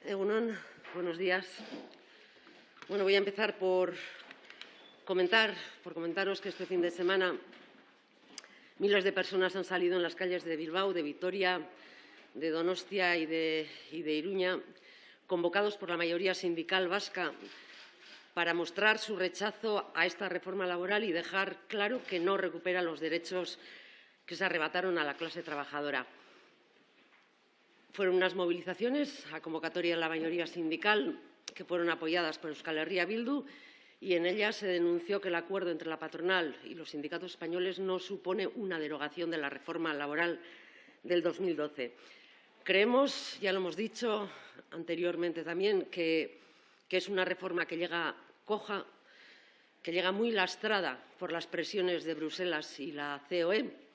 Egunon, buenos días. Bueno, voy a empezar por comentaros que este fin de semana miles de personas han salido en las calles de Bilbao, de Vitoria, de Donostia y de Iruña, convocados por la mayoría sindical vasca para mostrar su rechazo a esta reforma laboral y dejar claro que no recupera los derechos que se arrebataron a la clase trabajadora. Fueron unas movilizaciones a convocatoria de la mayoría sindical que fueron apoyadas por Euskal Herria Bildu y en ellas se denunció que el acuerdo entre la patronal y los sindicatos españoles no supone una derogación de la reforma laboral del 2012. Creemos, ya lo hemos dicho anteriormente también, que es una reforma que llega coja, que llega muy lastrada por las presiones de Bruselas y la COE,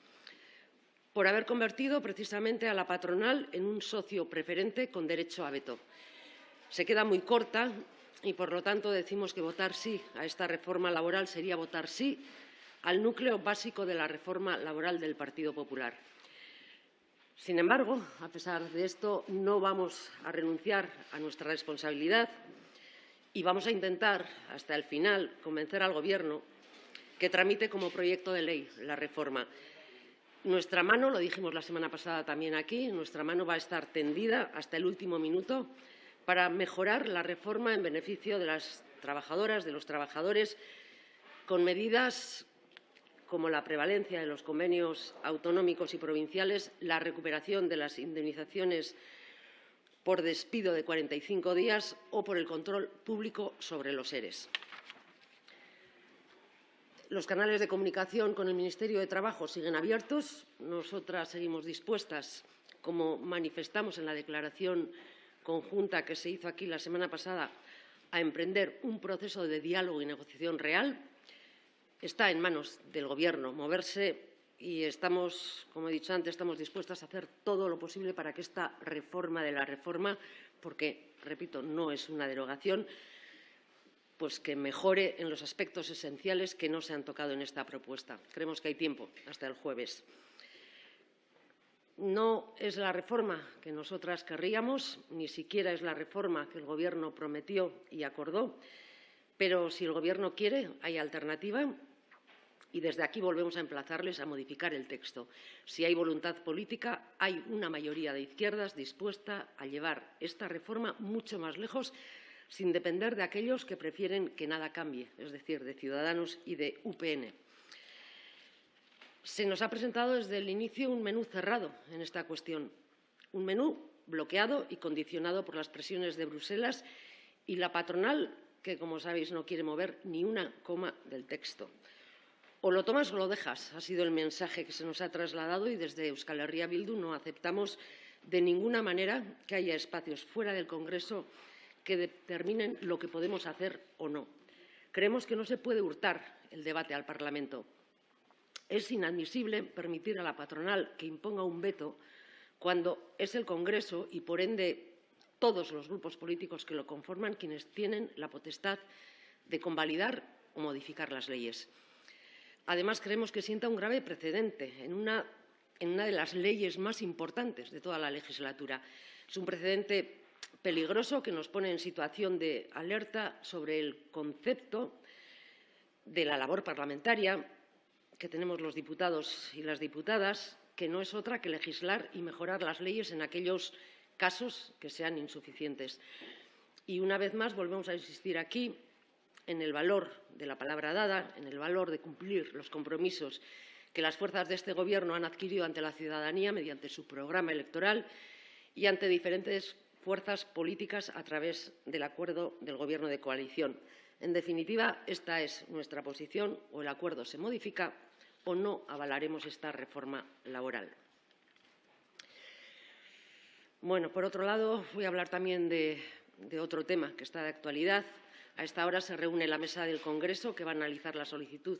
por haber convertido precisamente a la patronal en un socio preferente con derecho a veto. Se queda muy corta y, por lo tanto, decimos que votar sí a esta reforma laboral sería votar sí al núcleo básico de la reforma laboral del Partido Popular. Sin embargo, a pesar de esto, no vamos a renunciar a nuestra responsabilidad y vamos a intentar, hasta el final, convencer al Gobierno que tramite como proyecto de ley la reforma. Nuestra mano, lo dijimos la semana pasada también aquí, nuestra mano va a estar tendida hasta el último minuto para mejorar la reforma en beneficio de las trabajadoras, de los trabajadores, con medidas como la prevalencia de los convenios autonómicos y provinciales, la recuperación de las indemnizaciones por despido de 45 días o por el control público sobre los ERE. Los canales de comunicación con el Ministerio de Trabajo siguen abiertos. Nosotras seguimos dispuestas, como manifestamos en la declaración conjunta que se hizo aquí la semana pasada, a emprender un proceso de diálogo y negociación real. Está en manos del Gobierno moverse y estamos, como he dicho antes, estamos dispuestas a hacer todo lo posible para que esta reforma de la reforma, porque, repito, no es una derogación, pues que mejore en los aspectos esenciales que no se han tocado en esta propuesta. Creemos que hay tiempo hasta el jueves. No es la reforma que nosotras querríamos, ni siquiera es la reforma que el Gobierno prometió y acordó, pero si el Gobierno quiere, hay alternativa y desde aquí volvemos a emplazarles a modificar el texto. Si hay voluntad política, hay una mayoría de izquierdas dispuesta a llevar esta reforma mucho más lejos, sin depender de aquellos que prefieren que nada cambie, es decir, de Ciudadanos y de UPN. Se nos ha presentado desde el inicio un menú cerrado en esta cuestión, un menú bloqueado y condicionado por las presiones de Bruselas y la patronal, que, como sabéis, no quiere mover ni una coma del texto. O lo tomas o lo dejas, ha sido el mensaje que se nos ha trasladado y desde Euskal Herria Bildu no aceptamos de ninguna manera que haya espacios fuera del Congreso que determinen lo que podemos hacer o no. Creemos que no se puede hurtar el debate al Parlamento. Es inadmisible permitir a la patronal que imponga un veto cuando es el Congreso y, por ende, todos los grupos políticos que lo conforman quienes tienen la potestad de convalidar o modificar las leyes. Además, creemos que sienta un grave precedente en una de las leyes más importantes de toda la legislatura. Es un precedente peligroso que nos pone en situación de alerta sobre el concepto de la labor parlamentaria que tenemos los diputados y las diputadas, que no es otra que legislar y mejorar las leyes en aquellos casos que sean insuficientes. Y una vez más volvemos a insistir aquí en el valor de la palabra dada, en el valor de cumplir los compromisos que las fuerzas de este Gobierno han adquirido ante la ciudadanía mediante su programa electoral y ante diferentes fuerzas políticas a través del acuerdo del Gobierno de coalición. En definitiva, esta es nuestra posición: o el acuerdo se modifica o no avalaremos esta reforma laboral. Bueno, por otro lado, voy a hablar también de otro tema que está de actualidad. A esta hora se reúne la mesa del Congreso que va a analizar la solicitud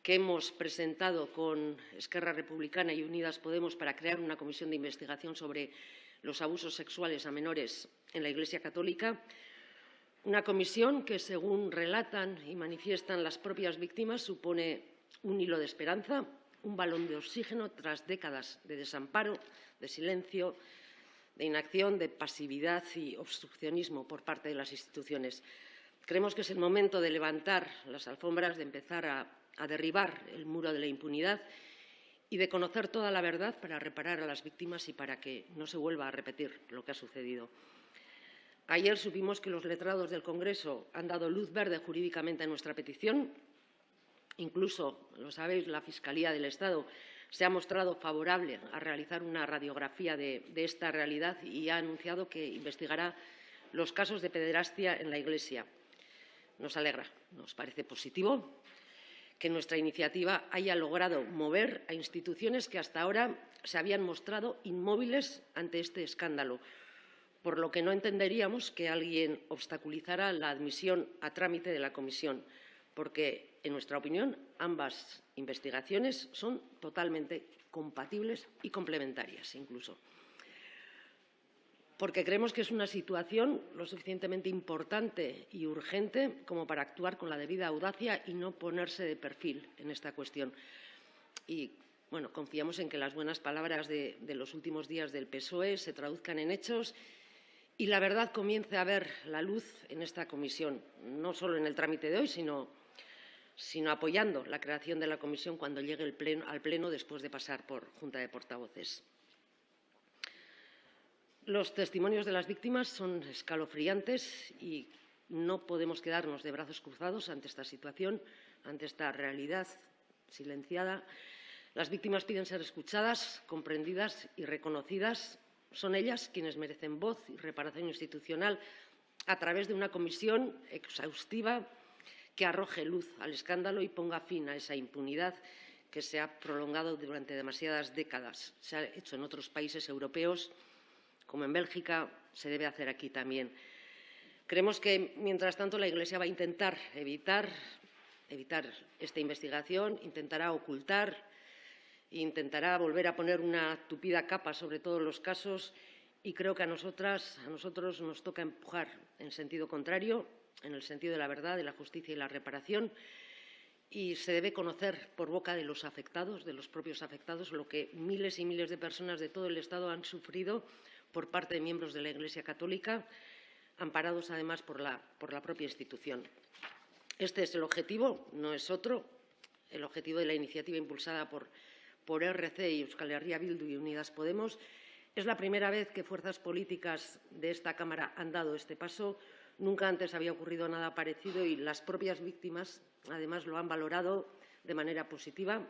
que hemos presentado con Esquerra Republicana y Unidas Podemos para crear una comisión de investigación sobre los abusos sexuales a menores en la Iglesia Católica. Una comisión que, según relatan y manifiestan las propias víctimas, supone un hilo de esperanza, un balón de oxígeno tras décadas de desamparo, de silencio, de inacción, de pasividad y obstruccionismo por parte de las instituciones. Creemos que es el momento de levantar las alfombras, de empezar a derribar el muro de la impunidad y de conocer toda la verdad para reparar a las víctimas y para que no se vuelva a repetir lo que ha sucedido. Ayer supimos que los letrados del Congreso han dado luz verde jurídicamente a nuestra petición. Incluso, lo sabéis, la Fiscalía del Estado se ha mostrado favorable a realizar una radiografía de esta realidad y ha anunciado que investigará los casos de pederastia en la Iglesia. Nos alegra, nos parece positivo que nuestra iniciativa haya logrado mover a instituciones que hasta ahora se habían mostrado inmóviles ante este escándalo, por lo que no entenderíamos que alguien obstaculizara la admisión a trámite de la comisión, porque, en nuestra opinión, ambas investigaciones son totalmente compatibles y complementarias, incluso. Porque creemos que es una situación lo suficientemente importante y urgente como para actuar con la debida audacia y no ponerse de perfil en esta cuestión. Y, bueno, confiamos en que las buenas palabras de los últimos días del PSOE se traduzcan en hechos y la verdad comience a ver la luz en esta comisión, no solo en el trámite de hoy, sino apoyando la creación de la comisión cuando llegue al Pleno después de pasar por Junta de Portavoces. Los testimonios de las víctimas son escalofriantes y no podemos quedarnos de brazos cruzados ante esta situación, ante esta realidad silenciada. Las víctimas piden ser escuchadas, comprendidas y reconocidas. Son ellas quienes merecen voz y reparación institucional a través de una comisión exhaustiva que arroje luz al escándalo y ponga fin a esa impunidad que se ha prolongado durante demasiadas décadas. Se ha hecho en otros países europeos, como en Bélgica, se debe hacer aquí también. Creemos que, mientras tanto, la Iglesia va a intentar evitar esta investigación, intentará ocultar, intentará volver a poner una tupida capa sobre todos los casos y creo que a nosotros nos toca empujar en sentido contrario, en el sentido de la verdad, de la justicia y la reparación, y se debe conocer por boca de los afectados, de los propios afectados, lo que miles y miles de personas de todo el Estado han sufrido por parte de miembros de la Iglesia Católica, amparados además por la propia institución. Este es el objetivo, no es otro, el objetivo de la iniciativa impulsada por RC y Euskal Herria Bildu y Unidas Podemos. Es la primera vez que fuerzas políticas de esta Cámara han dado este paso. Nunca antes había ocurrido nada parecido y las propias víctimas, además, lo han valorado de manera positiva,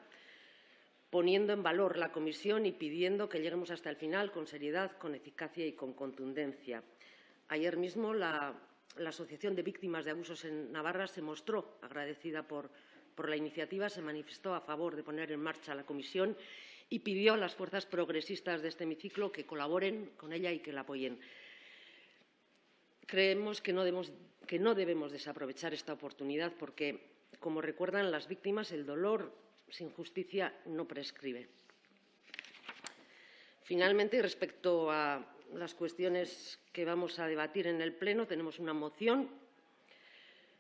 poniendo en valor la comisión y pidiendo que lleguemos hasta el final con seriedad, con eficacia y con contundencia. Ayer mismo la Asociación de Víctimas de Abusos en Navarra se mostró agradecida por la iniciativa, se manifestó a favor de poner en marcha la comisión y pidió a las fuerzas progresistas de este hemiciclo que colaboren con ella y que la apoyen. Creemos que no debemos desaprovechar esta oportunidad porque, como recuerdan las víctimas, el dolor sin justicia no prescribe. Finalmente, respecto a las cuestiones que vamos a debatir en el Pleno, tenemos una moción,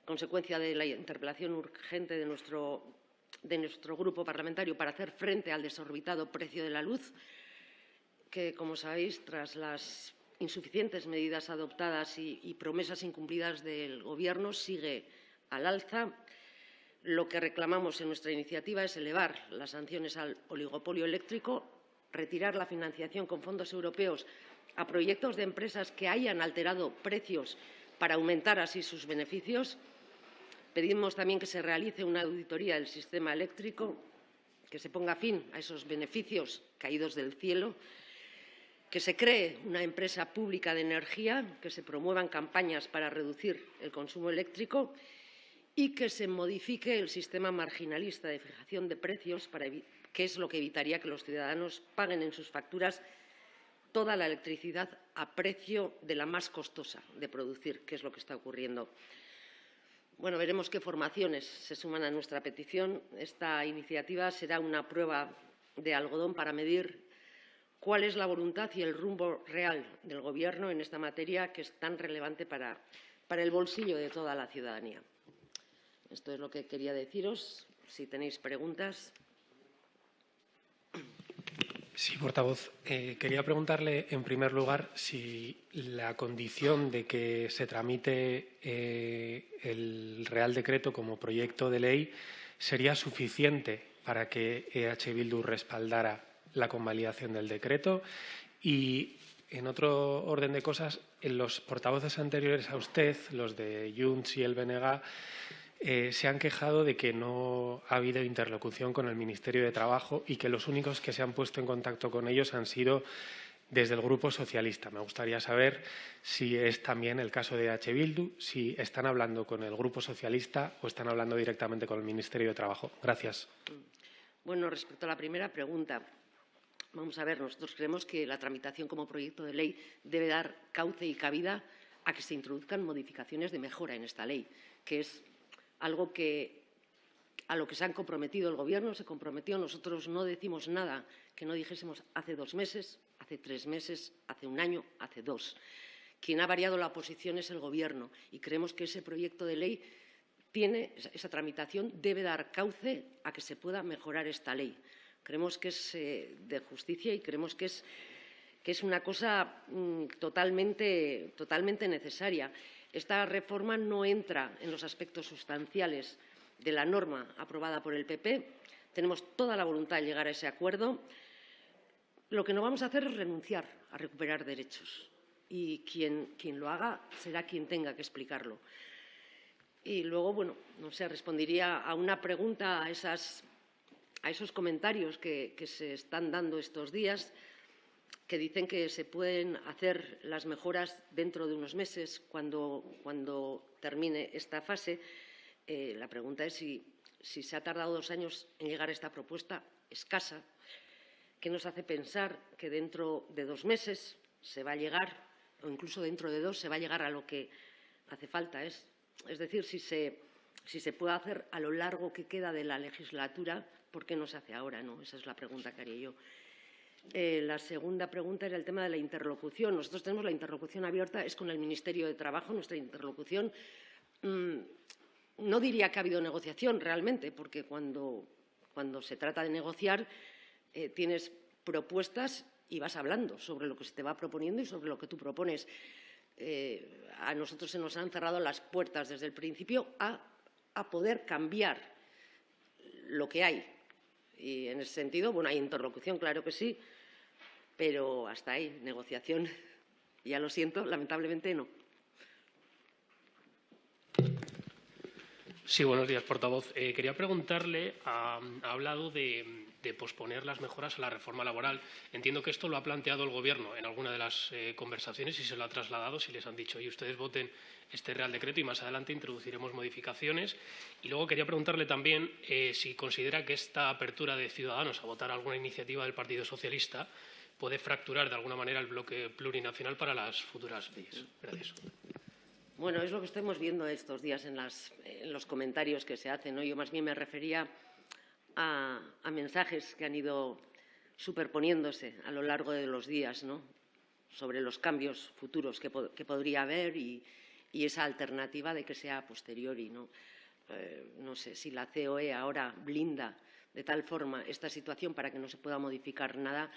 consecuencia de la interpelación urgente de nuestro grupo parlamentario para hacer frente al desorbitado precio de la luz, que, como sabéis, tras las insuficientes medidas adoptadas y promesas incumplidas del Gobierno, sigue al alza. Lo que reclamamos en nuestra iniciativa es elevar las sanciones al oligopolio eléctrico, retirar la financiación con fondos europeos a proyectos de empresas que hayan alterado precios para aumentar así sus beneficios. Pedimos también que se realice una auditoría del sistema eléctrico, que se ponga fin a esos beneficios caídos del cielo, que se cree una empresa pública de energía, que se promuevan campañas para reducir el consumo eléctrico y que se modifique el sistema marginalista de fijación de precios, que es lo que evitaría que los ciudadanos paguen en sus facturas toda la electricidad a precio de la más costosa de producir, que es lo que está ocurriendo. Bueno, veremos qué formaciones se suman a nuestra petición. Esta iniciativa será una prueba de algodón para medir cuál es la voluntad y el rumbo real del Gobierno en esta materia que es tan relevante para el bolsillo de toda la ciudadanía. Esto es lo que quería deciros. Si tenéis preguntas. Sí, portavoz. Quería preguntarle, en primer lugar, si la condición de que se tramite el Real Decreto como proyecto de ley sería suficiente para que EH Bildu respaldara la convalidación del decreto. Y, en otro orden de cosas, en los portavoces anteriores a usted, los de Junts y el BNG, se han quejado de que no ha habido interlocución con el Ministerio de Trabajo y que los únicos que se han puesto en contacto con ellos han sido desde el Grupo Socialista. Me gustaría saber si es también el caso de EH Bildu, si están hablando con el Grupo Socialista o están hablando directamente con el Ministerio de Trabajo. Gracias. Bueno, respecto a la primera pregunta, vamos a ver, nosotros creemos que la tramitación como proyecto de ley debe dar cauce y cabida a que se introduzcan modificaciones de mejora en esta ley, que es algo a lo que se han comprometido el Gobierno, se comprometió. Nosotros no decimos nada que no dijésemos hace 2 meses, hace 3 meses, hace 1 año, hace 2. Quien ha variado la posición es el Gobierno y creemos que ese proyecto de ley esa tramitación debe dar cauce a que se pueda mejorar esta ley. Creemos que es de justicia y creemos que es una cosa totalmente necesaria. Esta reforma no entra en los aspectos sustanciales de la norma aprobada por el PP. Tenemos toda la voluntad de llegar a ese acuerdo. Lo que no vamos a hacer es renunciar a recuperar derechos. Y quien lo haga será quien tenga que explicarlo. Y luego, bueno, no sé, respondería a una pregunta a esos comentarios que se están dando estos días, que dicen que se pueden hacer las mejoras dentro de unos meses cuando termine esta fase. La pregunta es si se ha tardado 2 años en llegar a esta propuesta escasa, que nos hace pensar que dentro de 2 meses se va a llegar, o incluso dentro de 2 se va a llegar a lo que hace falta. Es decir, si se puede hacer a lo largo que queda de la legislatura, ¿por qué no se hace ahora? ¿No? Esa es la pregunta que haría yo. La segunda pregunta era el tema de la interlocución. Nosotros tenemos la interlocución abierta, es con el Ministerio de Trabajo. Nuestra interlocución, no diría que ha habido negociación realmente, porque cuando se trata de negociar tienes propuestas y vas hablando sobre lo que se te va proponiendo y sobre lo que tú propones. A nosotros se nos han cerrado las puertas desde el principio a poder cambiar lo que hay. Y en ese sentido, bueno, hay interlocución, claro que sí, pero hasta ahí, negociación, ya lo siento, lamentablemente no. Sí, buenos días, portavoz. Quería preguntarle, ha hablado de posponer las mejoras a la reforma laboral. Entiendo que esto lo ha planteado el Gobierno en alguna de las conversaciones y se lo ha trasladado, si les han dicho, oye, ustedes voten este Real Decreto y más adelante introduciremos modificaciones. Y luego quería preguntarle también si considera que esta apertura de Ciudadanos a votar alguna iniciativa del Partido Socialista puede fracturar de alguna manera el bloque plurinacional para las futuras leyes. Gracias. Bueno, es lo que estamos viendo estos días en los comentarios que se hacen, ¿no? Yo más bien me refería a mensajes que han ido superponiéndose a lo largo de los días, ¿no?, sobre los cambios futuros que podría haber y esa alternativa de que sea a posteriori, ¿no? No sé si la COE ahora blinda de tal forma esta situación para que no se pueda modificar nada,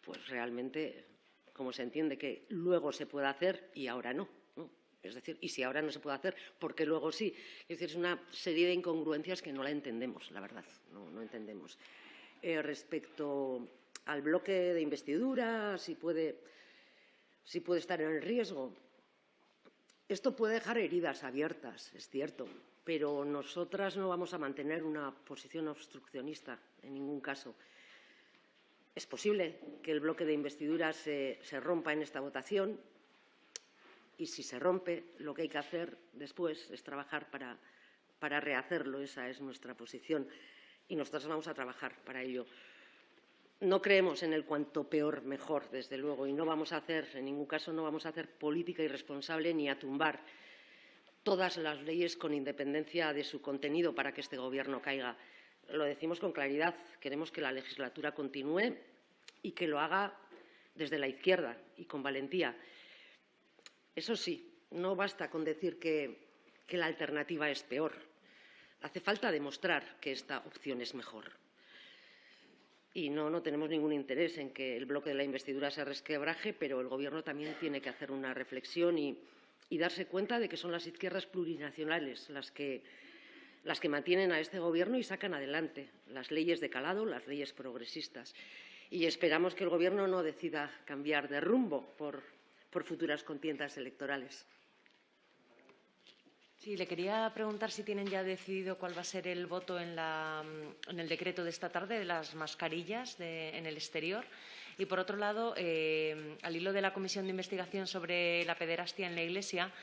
pues realmente, como se entiende que luego se puede hacer y ahora no. Es decir, y si ahora no se puede hacer, ¿por qué luego sí? Es decir, es una serie de incongruencias que no la entendemos, la verdad, no entendemos. Respecto al bloque de investidura, si puede estar en riesgo, esto puede dejar heridas abiertas, es cierto, pero nosotras no vamos a mantener una posición obstruccionista en ningún caso. Es posible que el bloque de investidura se rompa en esta votación. Y si se rompe, lo que hay que hacer después es trabajar para rehacerlo. Esa es nuestra posición y nosotros vamos a trabajar para ello. No creemos en el cuanto peor, mejor, desde luego, y no vamos a hacer, en ningún caso, no vamos a hacer política irresponsable ni a tumbar todas las leyes con independencia de su contenido para que este Gobierno caiga. Lo decimos con claridad. Queremos que la legislatura continúe y que lo haga desde la izquierda y con valentía. Eso sí, no basta con decir que la alternativa es peor. Hace falta demostrar que esta opción es mejor. Y no tenemos ningún interés en que el bloque de la investidura se resquebraje, pero el Gobierno también tiene que hacer una reflexión y darse cuenta de que son las izquierdas plurinacionales las que mantienen a este Gobierno y sacan adelante las leyes de calado, las leyes progresistas. Y esperamos que el Gobierno no decida cambiar de rumbo por futuras contiendas electorales. Sí, le quería preguntar si tienen ya decidido cuál va a ser el voto en el decreto de esta tarde de las mascarillas en el exterior. Y, por otro lado, al hilo de la comisión de investigación sobre la pederastia en la Iglesia,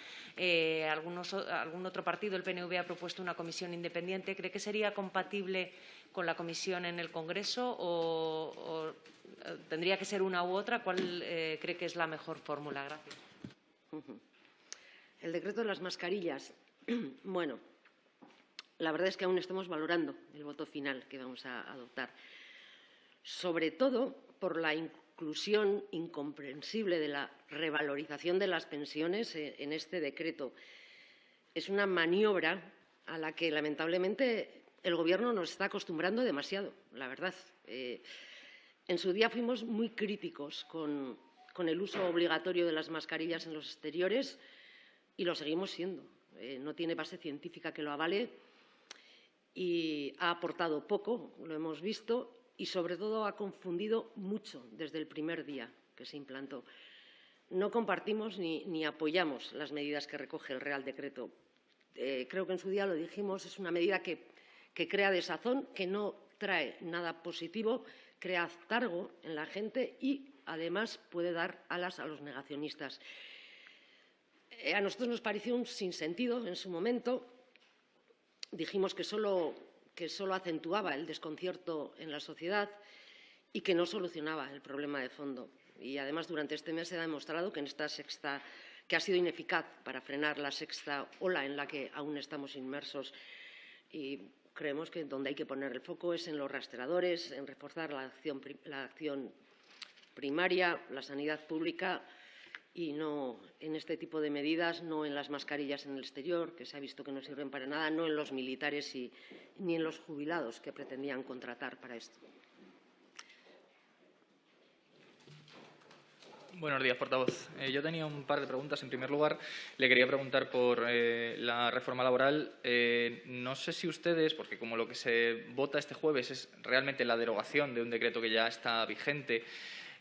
algún otro partido, el PNV, ha propuesto una comisión independiente. ¿Cree que sería compatible con la comisión en el Congreso o tendría que ser una u otra? ¿Cuál cree que es la mejor fórmula? Gracias. El decreto de las mascarillas. Bueno, la verdad es que aún estamos valorando el voto final que vamos a adoptar, sobre todo por la inclusión incomprensible de la revalorización de las pensiones en este decreto. Es una maniobra a la que, lamentablemente, el Gobierno nos está acostumbrando demasiado, la verdad. En su día fuimos muy críticos con el uso obligatorio de las mascarillas en los exteriores y lo seguimos siendo. No tiene base científica que lo avale y ha aportado poco, lo hemos visto, y sobre todo ha confundido mucho desde el primer día que se implantó. No compartimos ni apoyamos las medidas que recoge el Real Decreto. Creo que en su día lo dijimos, es una medida que crea desazón, que no trae nada positivo, crea hartazgo en la gente y, además, puede dar alas a los negacionistas. A nosotros nos pareció un sinsentido en su momento. Dijimos que solo acentuaba el desconcierto en la sociedad y que no solucionaba el problema de fondo. Y, además, durante este mes se ha demostrado que que ha sido ineficaz para frenar la sexta ola en la que aún estamos inmersos. Y creemos que donde hay que poner el foco es en los rastreadores, en reforzar la acción primaria, la sanidad pública, y no en este tipo de medidas, no en las mascarillas en el exterior, que se ha visto que no sirven para nada, no en los militares ni en los jubilados que pretendían contratar para esto. Buenos días, portavoz. Yo tenía un par de preguntas. En primer lugar, le quería preguntar por la reforma laboral. No sé si ustedes, porque como lo que se vota este jueves es realmente la derogación de un decreto que ya está vigente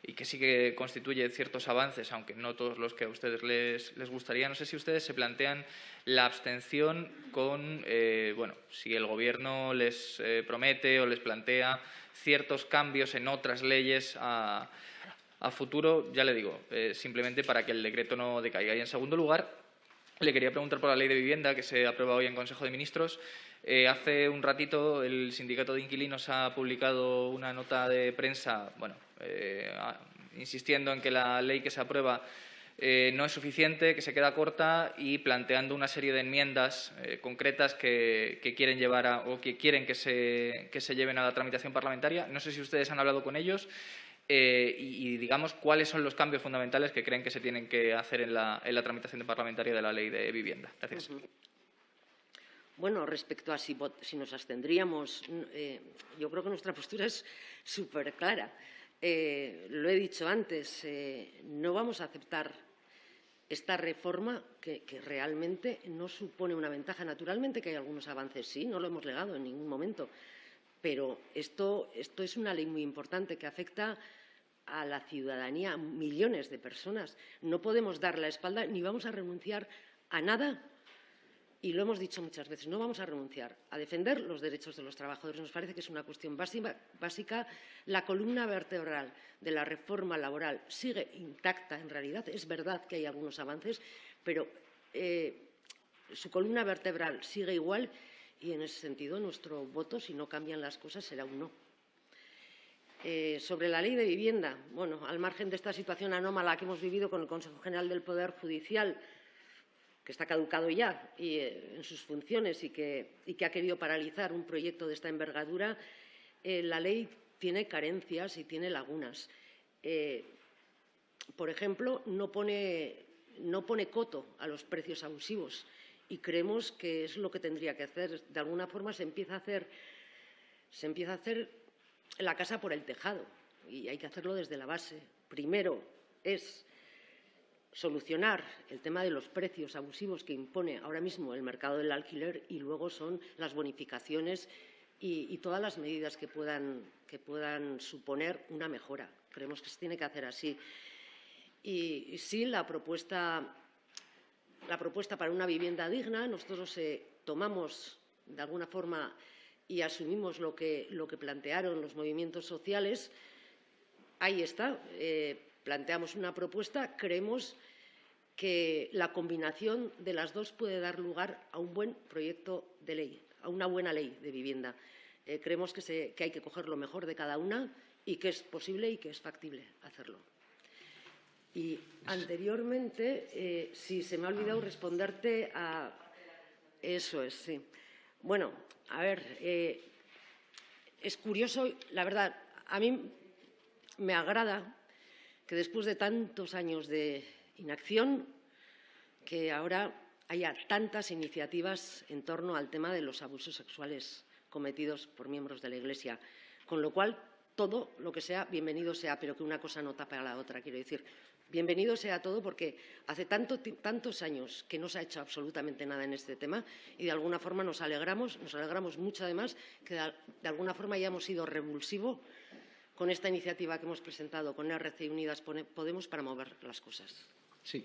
y que sí que constituye ciertos avances, aunque no todos los que a ustedes les gustaría, no sé si ustedes se plantean la abstención con, si el Gobierno les promete o les plantea ciertos cambios en otras leyes a futuro, ya le digo, simplemente para que el decreto no decaiga. Y, en segundo lugar, le quería preguntar por la Ley de Vivienda que se aprueba hoy en Consejo de Ministros. Hace un ratito el Sindicato de Inquilinos ha publicado una nota de prensa, insistiendo en que la ley que se aprueba no es suficiente, que se queda corta y planteando una serie de enmiendas concretas que quieren llevar o que quieren que se lleven a la tramitación parlamentaria. No sé si ustedes han hablado con ellos y digamos, cuáles son los cambios fundamentales que creen que se tienen que hacer en la tramitación parlamentaria de la Ley de Vivienda. Gracias. Bueno, respecto a si nos abstendríamos, yo creo que nuestra postura es súper clara. Lo he dicho antes, no vamos a aceptar esta reforma que realmente no supone una ventaja. Naturalmente que hay algunos avances, sí, no lo hemos negado en ningún momento, pero esto es una ley muy importante que afecta a la ciudadanía, a millones de personas. No podemos dar la espalda ni vamos a renunciar a nada. Y lo hemos dicho muchas veces, no vamos a renunciar a defender los derechos de los trabajadores. Nos parece que es una cuestión básica. La columna vertebral de la reforma laboral sigue intacta en realidad. Es verdad que hay algunos avances, pero su columna vertebral sigue igual y, en ese sentido, nuestro voto, si no cambian las cosas, será un no. Sobre la Ley de Vivienda, bueno, al margen de esta situación anómala que hemos vivido con el Consejo General del Poder Judicial, que está caducado ya en sus funciones y que ha querido paralizar un proyecto de esta envergadura, la ley tiene carencias y tiene lagunas. Por ejemplo, no pone coto a los precios abusivos y creemos que es lo que tendría que hacer. De alguna forma se empieza a hacer la casa por el tejado y hay que hacerlo desde la base. Primero es solucionar el tema de los precios abusivos que impone ahora mismo el mercado del alquiler y luego son las bonificaciones y todas las medidas que puedan suponer una mejora. Creemos que se tiene que hacer así. Y sí, la propuesta para una vivienda digna, nosotros tomamos de alguna forma y asumimos lo que plantearon los movimientos sociales. Ahí está. Planteamos una propuesta, creemos que la combinación de las dos puede dar lugar a un buen proyecto de ley, a una buena ley de vivienda. Creemos que hay que coger lo mejor de cada una y que es posible y que es factible hacerlo. Y anteriormente, sí, se me ha olvidado responderte a… Eso es, sí. Bueno, a ver, es curioso, la verdad, a mí me agrada que después de tantos años de inacción, que ahora haya tantas iniciativas en torno al tema de los abusos sexuales cometidos por miembros de la Iglesia, con lo cual todo lo que sea, bienvenido sea, pero que una cosa no tapa a la otra, quiero decir. Bienvenido sea todo porque hace tantos años que no se ha hecho absolutamente nada en este tema y de alguna forma nos alegramos mucho además que de alguna forma hayamos sido revulsivo con esta iniciativa que hemos presentado con RC y Unidas Podemos para mover las cosas. Sí.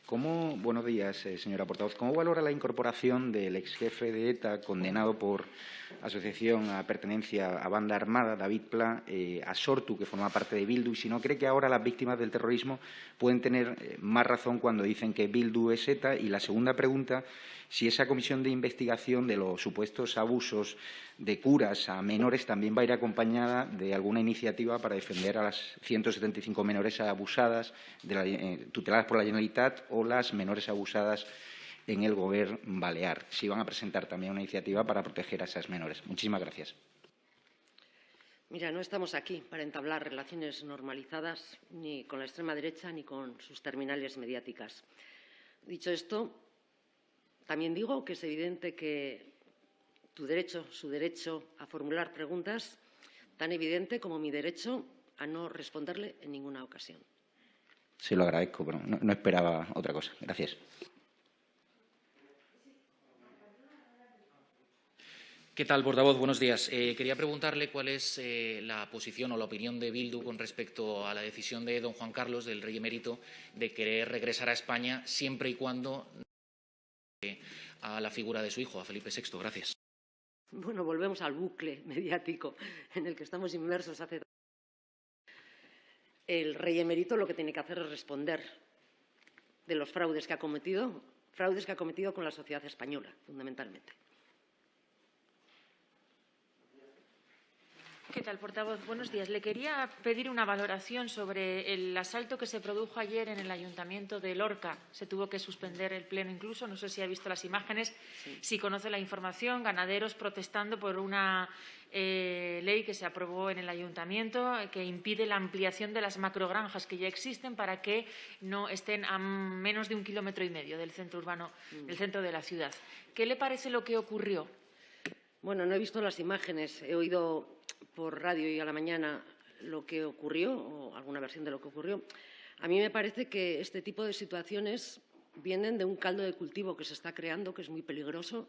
Buenos días, señora portavoz. ¿Cómo valora la incorporación del exjefe de ETA condenado por asociación a pertenencia a banda armada, David Pla, a Sortu, que forma parte de Bildu? Y si no cree que ahora las víctimas del terrorismo pueden tener más razón cuando dicen que Bildu es ETA. Y la segunda pregunta, si esa comisión de investigación de los supuestos abusos de curas a menores también va a ir acompañada de alguna iniciativa para defender a las 175 menores abusadas, tuteladas por la Generalitat, o las menores abusadas en el Gobierno balear. Si van a presentar también una iniciativa para proteger a esas menores. Muchísimas gracias. Mira, no estamos aquí para entablar relaciones normalizadas ni con la extrema derecha ni con sus terminales mediáticas. Dicho esto, también digo que es evidente que su derecho a formular preguntas, tan evidente como mi derecho a no responderle en ninguna ocasión. Se lo agradezco, pero no esperaba otra cosa. Gracias. ¿Qué tal, portavoz? Buenos días. Quería preguntarle cuál es la posición o la opinión de Bildu con respecto a la decisión de don Juan Carlos, del rey emérito, de querer regresar a España siempre y cuando a la figura de su hijo, a Felipe VI. Gracias. Bueno, volvemos al bucle mediático en el que estamos inmersos hace… El rey emérito lo que tiene que hacer es responder de los fraudes que ha cometido con la sociedad española, fundamentalmente. ¿Qué tal, portavoz? Buenos días. Le quería pedir una valoración sobre el asalto que se produjo ayer en el Ayuntamiento de Lorca. Se tuvo que suspender el pleno incluso. No sé si ha visto las imágenes, sí. Si conoce la información. Ganaderos protestando por una ley que se aprobó en el Ayuntamiento que impide la ampliación de las macrogranjas que ya existen para que no estén a menos de 1,5 kilómetros del centro urbano, del centro de la ciudad. ¿Qué le parece lo que ocurrió? Bueno, no he visto las imágenes. He oído por radio y a la mañana lo que ocurrió, o alguna versión de lo que ocurrió. A mí me parece que este tipo de situaciones vienen de un caldo de cultivo que se está creando, que es muy peligroso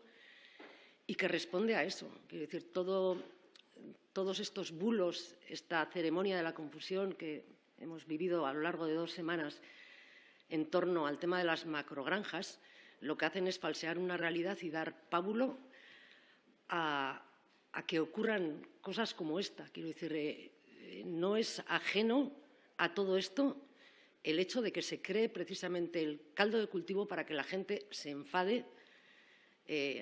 y que responde a eso. Quiero decir, todos estos bulos, esta ceremonia de la confusión que hemos vivido a lo largo de 2 semanas en torno al tema de las macrogranjas, lo que hacen es falsear una realidad y dar pábulo a que ocurran cosas como esta. Quiero decir, no es ajeno a todo esto el hecho de que se cree precisamente el caldo de cultivo para que la gente se enfade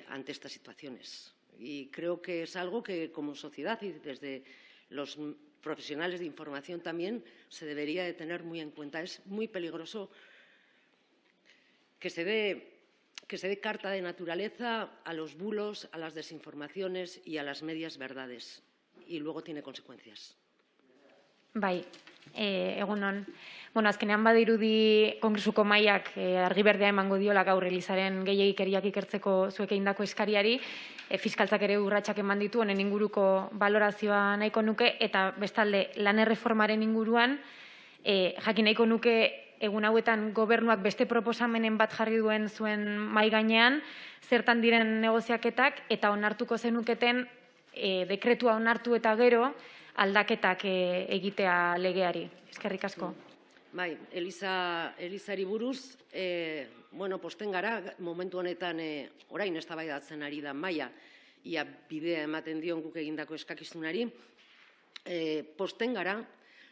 ante estas situaciones. Y creo que es algo que, como sociedad y desde los profesionales de información también, se debería de tener muy en cuenta. Es muy peligroso que se dé carta de naturaleza a los bulos, a las desinformaciones y a las medias verdades. Y luego tiene consecuencias. Bai, egun on. azkenean badirudi Kongresuko mahaiak argi berdea emango diola gaur Elizaren gehiegikeriak ikertzeko zuek egindako eskariari, fiskaltzak ere urratsak eman ditu honen inguruko balorazioa nahiko nuke, eta bestalde lan erreformaren inguruan jakin nahiko nuke egun hauetan gobernuak beste proposamenen bat jarri duen zuen mahai gainean, zertan diren negoziaketak eta onartuko zenuketen dekretua onartu eta gero aldaketak egitea legeari. Eskerrik asko. Bai, Elizari buruz, posten gara, momentu honetan orain eztabaidatzen ari da maila, ia bidea ematen dion guk egindako eskakizunari, posten gara,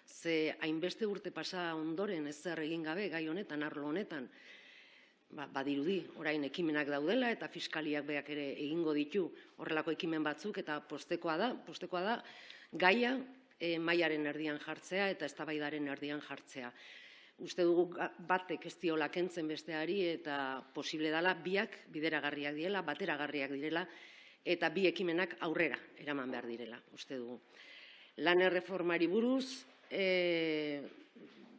ze hainbeste urte pasa ondoren ezer egin gabe gai honetan, arlo honetan, badirudi, orain ekimenak daudela eta fiskaliak beak ere egingo ditu horrelako ekimen batzuk, eta postekoa da gaia mailaren erdian jartzea eta eztabaidaren erdian jartzea. Uste dugu batek ez diola kentzen besteari eta posible dela biak bideragarriak direla, bateragarriak direla eta bi ekimenak aurrera eraman behar direla, uste dugu. Lan erreformari buruz,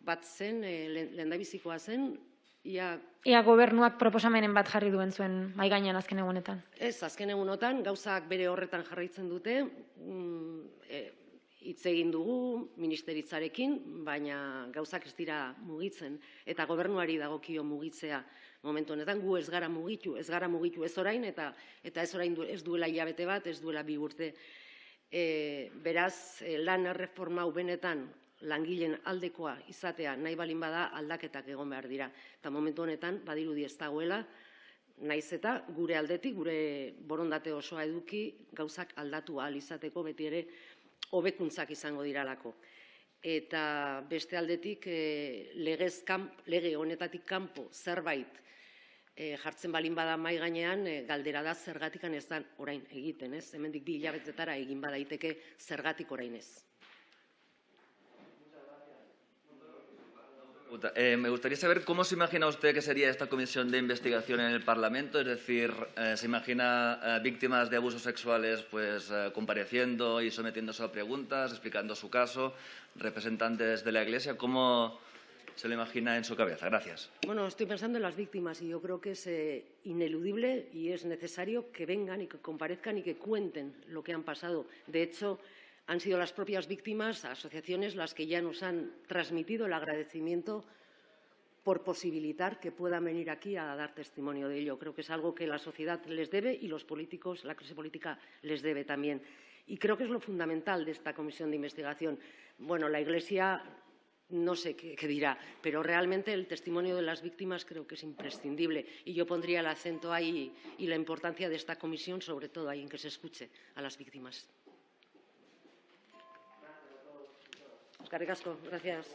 bat zen, lehendabizikoa zen, Ia gobernuak proposamenen bat jarri duen zuen mahai gainean azken egunetan. Ez, azken egunotan, gauzak bere horretan jarraitzen dute, hitz egin dugu ministeritzarekin, baina gauzak ez dira mugitzen, eta gobernuari dagokio mugitzea momentu honetan, gu ez gara mugitu ez orain, eta ez orain ez duela hilabete bat, ez duela 2 urte. Beraz, lan erreforma hau benetan langileen aldekoa izatea nahi balin bada aldaketak egon behar dira. Eta momentu honetan, badirudi ez dagoela, naiz eta gure aldetik, gure borondate osoa eduki, gauzak aldatu ahal izateko beti ere hobekuntzak izango diralako. Eta beste aldetik, lege honetatik kanpo zerbait jartzen balin bada mahai gainean, galdera da zergatikan ez da orain egiten, ez? Hemendik 2 hilabetetara egin badaiteke zergatik orain ez. Me gustaría saber cómo se imagina usted que sería esta comisión de investigación en el Parlamento, es decir, ¿se imagina víctimas de abusos sexuales compareciendo y sometiéndose a preguntas, explicando su caso, representantes de la Iglesia? ¿Cómo se lo imagina en su cabeza? Gracias. Bueno, estoy pensando en las víctimas y yo creo que es ineludible y es necesario que vengan y que comparezcan y que cuenten lo que han pasado. De hecho, han sido las propias víctimas, asociaciones, las que ya nos han transmitido el agradecimiento por posibilitar que puedan venir aquí a dar testimonio de ello. Creo que es algo que la sociedad les debe y los políticos, la clase política, les debe también. Y creo que es lo fundamental de esta comisión de investigación. Bueno, la Iglesia no sé qué dirá, pero realmente el testimonio de las víctimas creo que es imprescindible. Y yo pondría el acento ahí y la importancia de esta comisión, sobre todo ahí, en que se escuche a las víctimas. Eskerrik asko, gracias.